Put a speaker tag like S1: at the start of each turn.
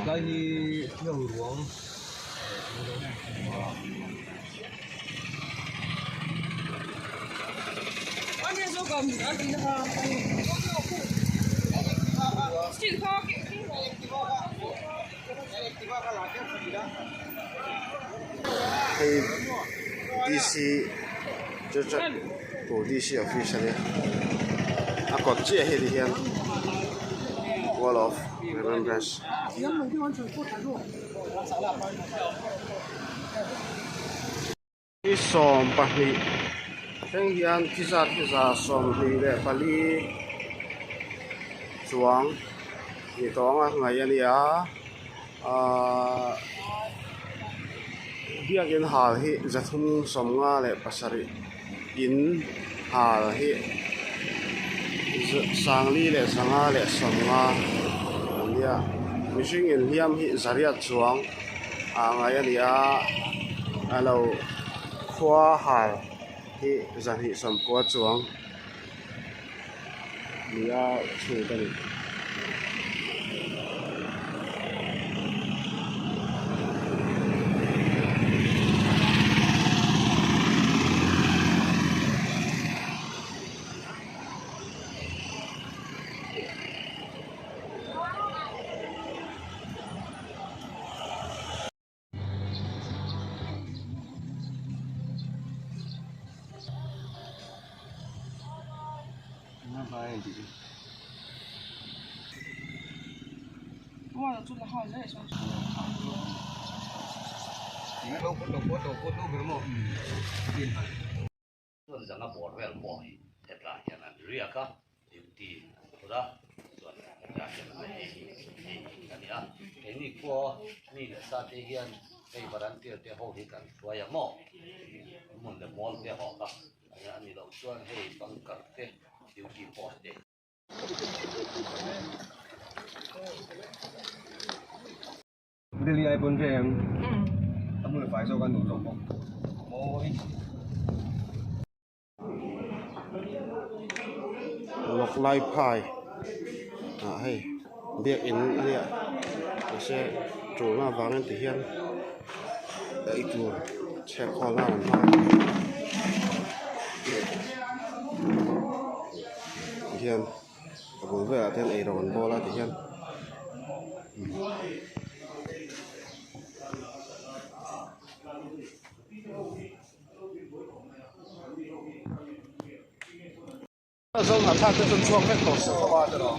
S1: Đây thì nhiều ruộng.
S2: Hey, DC cho của DC official này. À còn chia hết đi hiện Wall of Remembrance. Cái xóm Pali, cái hiện khi ra xóm thì để Pali xuống thì đó ngày này biakin hal hi zathum somnga le pasari in hal hi sangli le sanga le somnga ania mishing in hiam hi zariat chuang angai ania alo khwa hal hi zan hi som ko chuang nia chu tani
S3: Wow, tu lah hal ni semua.
S1: Ini đâu có cái mỏ. Tin hả?
S4: Tôi rằng là bỏ về bỏ hết là hiện là riêng cả điều gì đó rồi ra hiện là cái này cái này qua này là sao thế hiện cái bản thân tiêu hậu thì cần xoay mỏ muốn là mỏ để họ cả anh này đầu xuân hay bằng cả cái điều gì bỏ để
S1: Delhi iPhone cho em. Tấm người phải cho con đủ rộng không? Ôi.
S2: Lok Lai Pai hay việc in này sẽ chủ là vào nên thể hiện đấy chủ sẽ khó làm thể hiện cũng về là tên ấy rồi bo là thể hiện
S1: Rồi mà thằng cái chuông cái cổ sẽ không vào được đâu.